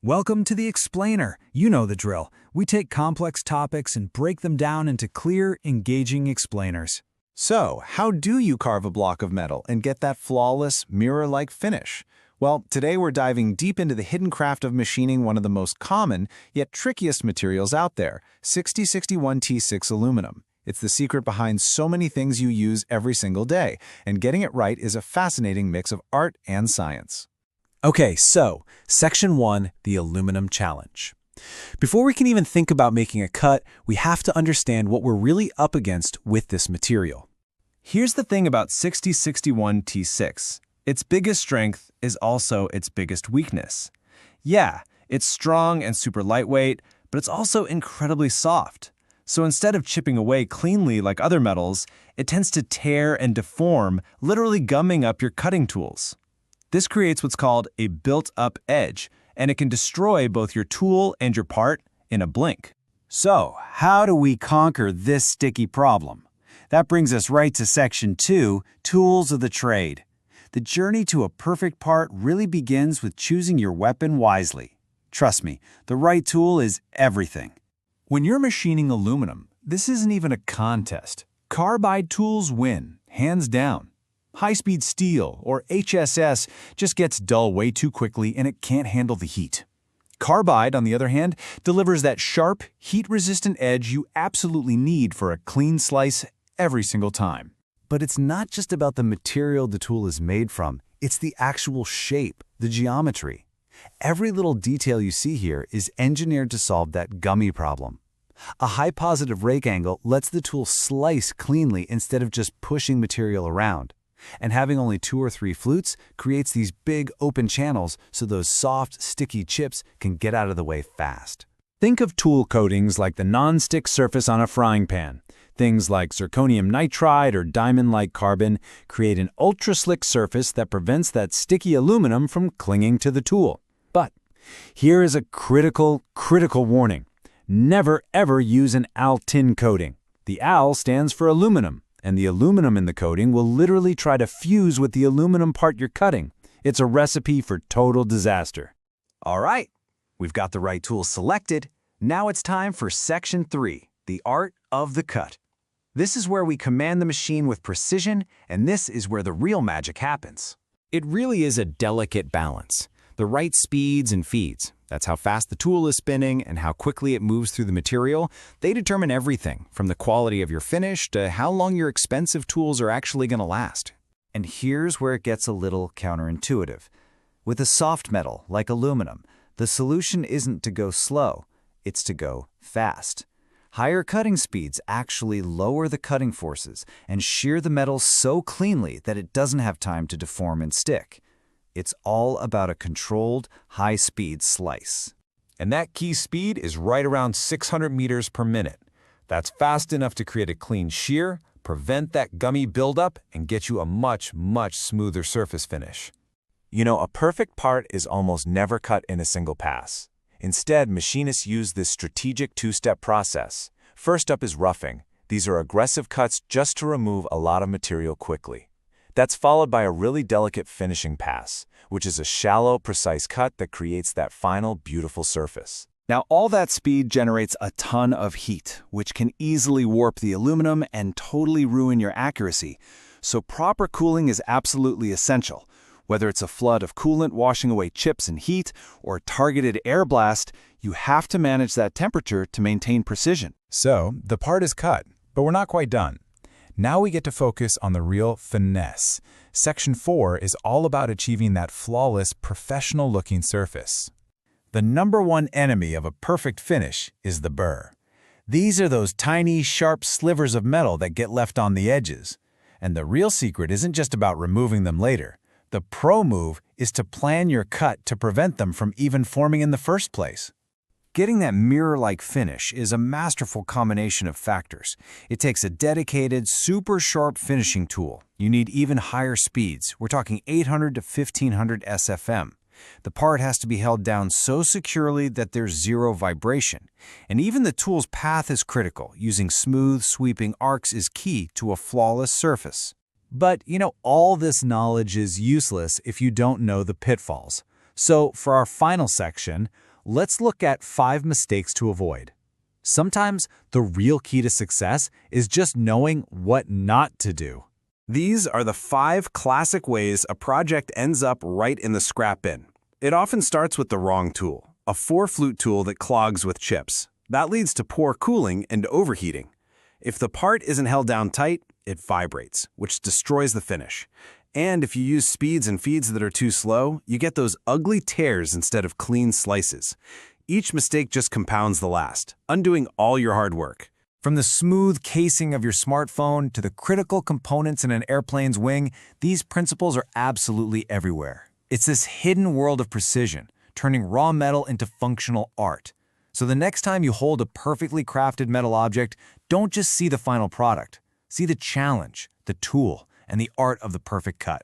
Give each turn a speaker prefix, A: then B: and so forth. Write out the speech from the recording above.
A: Welcome to the Explainer. You know the drill. We take complex topics and break them down into clear, engaging explainers.
B: So, how do you carve a block of metal and get that flawless, mirror-like finish? Well, today we're diving deep into the hidden craft of machining one of the most common, yet trickiest materials out there, 6061T6 aluminum. It's the secret behind so many things you use every single day, and getting it right is a fascinating mix of art and science.
C: Okay, so Section 1, the Aluminum Challenge. Before we can even think about making a cut, we have to understand what we're really up against with this material.
D: Here's the thing about 6061T6. Its biggest strength is also its biggest weakness. Yeah, it's strong and super lightweight, but it's also incredibly soft. So instead of chipping away cleanly like other metals, it tends to tear and deform, literally gumming up your cutting tools. This creates what's called a built-up edge, and it can destroy both your tool and your part in a blink.
A: So, how do we conquer this sticky problem? That brings us right to Section 2, Tools of the Trade. The journey to a perfect part really begins with choosing your weapon wisely. Trust me, the right tool is everything. When you're machining aluminum, this isn't even a contest. Carbide tools win, hands down. High-speed steel, or HSS, just gets dull way too quickly and it can't handle the heat. Carbide, on the other hand, delivers that sharp, heat-resistant edge you absolutely need for a clean slice every single time. But it's not just about the material the tool is made from, it's the actual shape, the geometry. Every little detail you see here is engineered to solve that gummy problem. A high positive rake angle lets the tool slice cleanly instead of just pushing material around. And having only 2 or 3 flutes creates these big open channels so those soft, sticky chips can get out of the way fast.
C: Think of tool coatings like the non-stick surface on a frying pan. Things like zirconium nitride or diamond-like carbon create an ultra-slick surface that prevents that sticky aluminum from clinging to the tool. But here is a critical warning. Never ever use an AL tin coating. The AL stands for aluminum, and the aluminum in the coating will literally try to fuse with the aluminum part you're cutting. It's a recipe for total disaster.
A: All right, we've got the right tools selected. Now it's time for Section 3, the art of the cut. This is where we command the machine with precision, and this is where the real magic happens.
E: It really is a delicate balance. The right speeds and feeds, that's how fast the tool is spinning and how quickly it moves through the material, they determine everything from the quality of your finish to how long your expensive tools are actually going to last.
A: And here's where it gets a little counterintuitive. With a soft metal like aluminum, the solution isn't to go slow, it's to go fast. Higher cutting speeds actually lower the cutting forces and shear the metal so cleanly that it doesn't have time to deform and stick. It's all about a controlled, high-speed slice.
B: And that key speed is right around 600 meters per minute. That's fast enough to create a clean shear, prevent that gummy buildup, and get you a much smoother surface finish.
F: You know, a perfect part is almost never cut in a single pass. Instead, machinists use this strategic 2-step process. First up is roughing. These are aggressive cuts just to remove a lot of material quickly. That's followed by a really delicate finishing pass, which is a shallow, precise cut that creates that final, beautiful surface.
A: Now, all that speed generates a ton of heat, which can easily warp the aluminum and totally ruin your accuracy. So proper cooling is absolutely essential. Whether it's a flood of coolant washing away chips and heat or a targeted air blast, you have to manage that temperature to maintain precision.
B: So, the part is cut, but we're not quite done. Now we get to focus on the real finesse. Section 4 is all about achieving that flawless, professional-looking surface. The #1 enemy of a perfect finish is the burr. These are those tiny, sharp slivers of metal that get left on the edges. And the real secret isn't just about removing them later. The pro move is to plan your cut to prevent them from even forming in the first place. Getting that mirror-like finish is a masterful combination of factors. It takes a dedicated, super sharp finishing tool. You need even higher speeds. We're talking 800 to 1500 SFM. The part has to be held down so securely that there's zero vibration. And even the tool's path is critical. Using smooth, sweeping arcs is key to a flawless surface. But, all this knowledge is useless if you don't know the pitfalls. So, for our final section,
C: Let's look at 5 mistakes to avoid. Sometimes the real key to success is just knowing what not to do.
D: These are the 5 classic ways a project ends up right in the scrap bin. It often starts with the wrong tool, a 4-flute tool that clogs with chips. That leads to poor cooling and overheating. If the part isn't held down tight, it vibrates, which destroys the finish. And if you use speeds and feeds that are too slow, you get those ugly tears instead of clean slices. Each mistake just compounds the last, undoing all your hard work.
C: From the smooth casing of your smartphone to the critical components in an airplane's wing, these principles are absolutely everywhere. It's this hidden world of precision, turning raw metal into functional art. So the next time you hold a perfectly crafted metal object, don't just see the final product. See the challenge, the tool, and the art of the perfect cut.